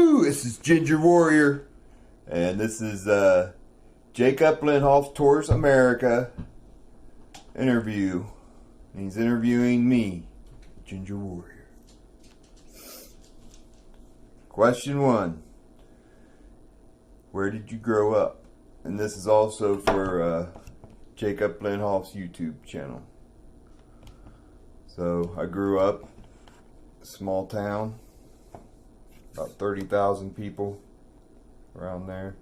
This is Ginger Warrior, and this is Jacob Lenhoff Tours America interview. And he's interviewing me, Ginger Warrior. Question 1. Where did you grow up? And this is also for Jacob Lenhoff's YouTube channel. So I grew up in a small town, about 30,000 people around there,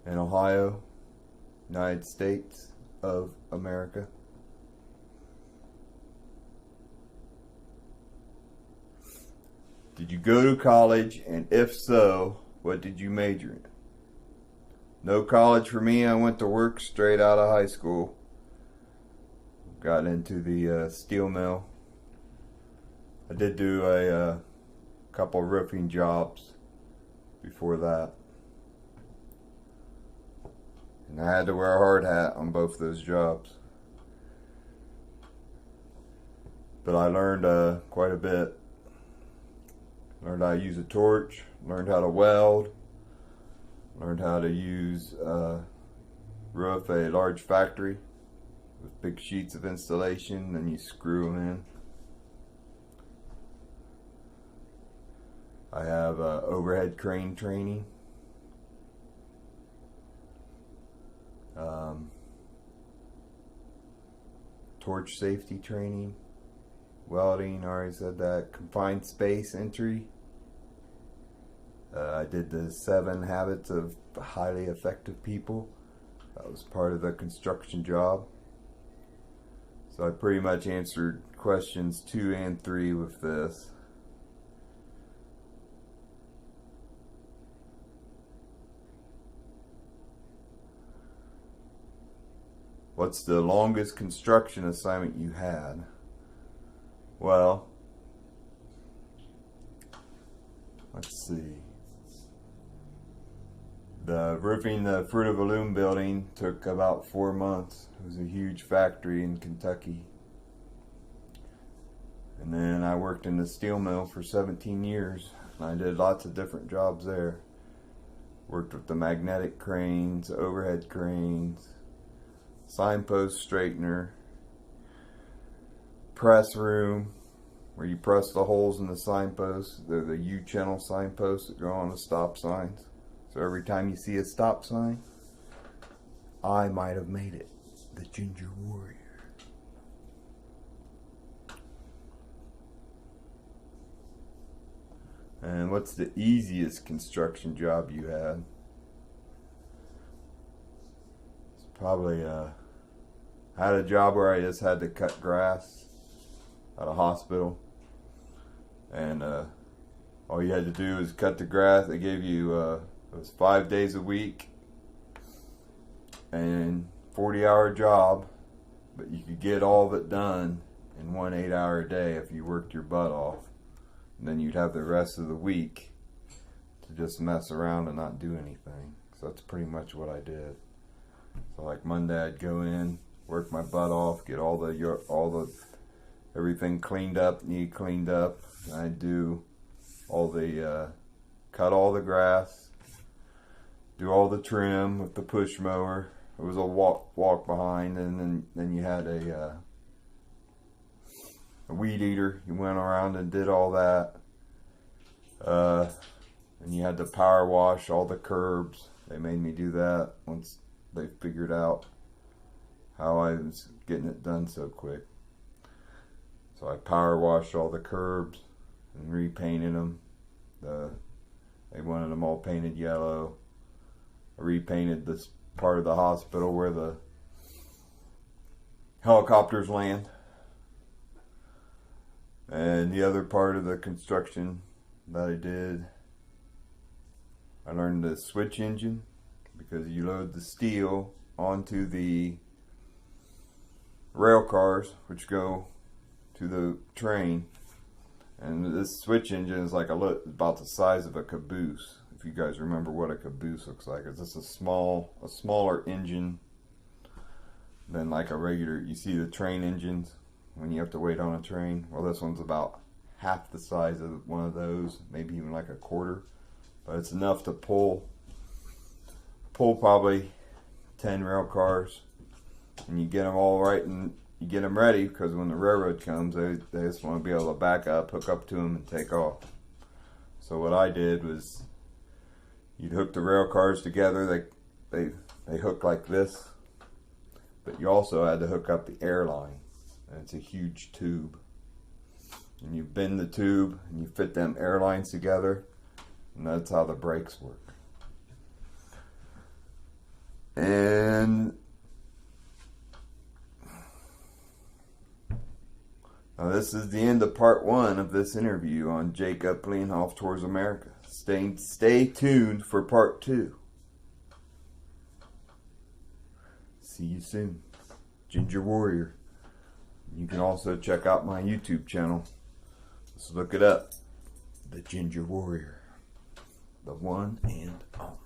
in Ohio, United States of America. Did you go to college, and if so, what did you major in? No college for me. I went to work straight out of high school. Got into the steel mill. I did do a couple roofing jobs before that. And I had to wear a hard hat on both those jobs. But I learned quite a bit. Learned how to use a torch, learned how to weld, learned how to use roof a large factory with big sheets of insulation, then you screw them in. I have overhead crane training. Torch safety training. Welding, I already said that. Confined space entry. I did the 7 habits of highly effective people. That was part of the construction job. So I pretty much answered questions 2 and 3 with this. What's the longest construction assignment you had? Well, let's see. The roofing the Fruit of a Loom building took about 4 months. It was a huge factory in Kentucky. And then I worked in the steel mill for 17 years. And I did lots of different jobs there. Worked with the magnetic cranes, overhead cranes, signpost straightener, press room, where you press the holes in the signposts. They're the U-channel signposts that go on the stop signs. So every time you see a stop sign, I might have made it. The Ginger Warrior. And what's the easiest construction job you had? It's probably I had a job where I just had to cut grass at a hospital, and all you had to do is cut the grass. They gave you it was 5 days a week and 40-hour job, but you could get all of it done in 1 8-hour day if you worked your butt off. And then you'd have the rest of the week to just mess around and not do anything. So that's pretty much what I did. So like Monday I'd go in, work my butt off, get all the everything cleaned up, need cleaned up. And I'd do all the cut all the grass, do all the trim with the push mower. It was a walk behind, and then you had a weed eater. You went around and did all that. And you had to power wash all the curbs. They made me do that once they figured out how I was getting it done so quick. So I power washed all the curbs and repainted them. They wanted them all painted yellow. I repainted this part of the hospital where the helicopters land. And the other part of the construction that I did, I learned the switch engine, because you load the steel onto the rail cars which go to the train, and this switch engine is like about the size of a caboose. If you guys remember what a caboose looks like, it's just a smaller engine than like a regular. You see the train engines when you have to wait on a train. Well, this one's about half the size of one of those, maybe even like a quarter, but it's enough to pull probably 10 rail cars, and you get them all right and you get them ready, because when the railroad comes, they just want to be able to back up, hook up to them, and take off. So what I did was, you'd hook the rail cars together. They hook like this, but you also had to hook up the air line, and it's a huge tube. And you bend the tube and you fit them air lines together, and that's how the brakes work. And now this is the end of part 1 of this interview on Jacob Lenhoff Tours America. Stay tuned for part 2. See you soon. Ginger Warrior. You can also check out my YouTube channel. Just look it up. The Ginger Warrior. The one and only.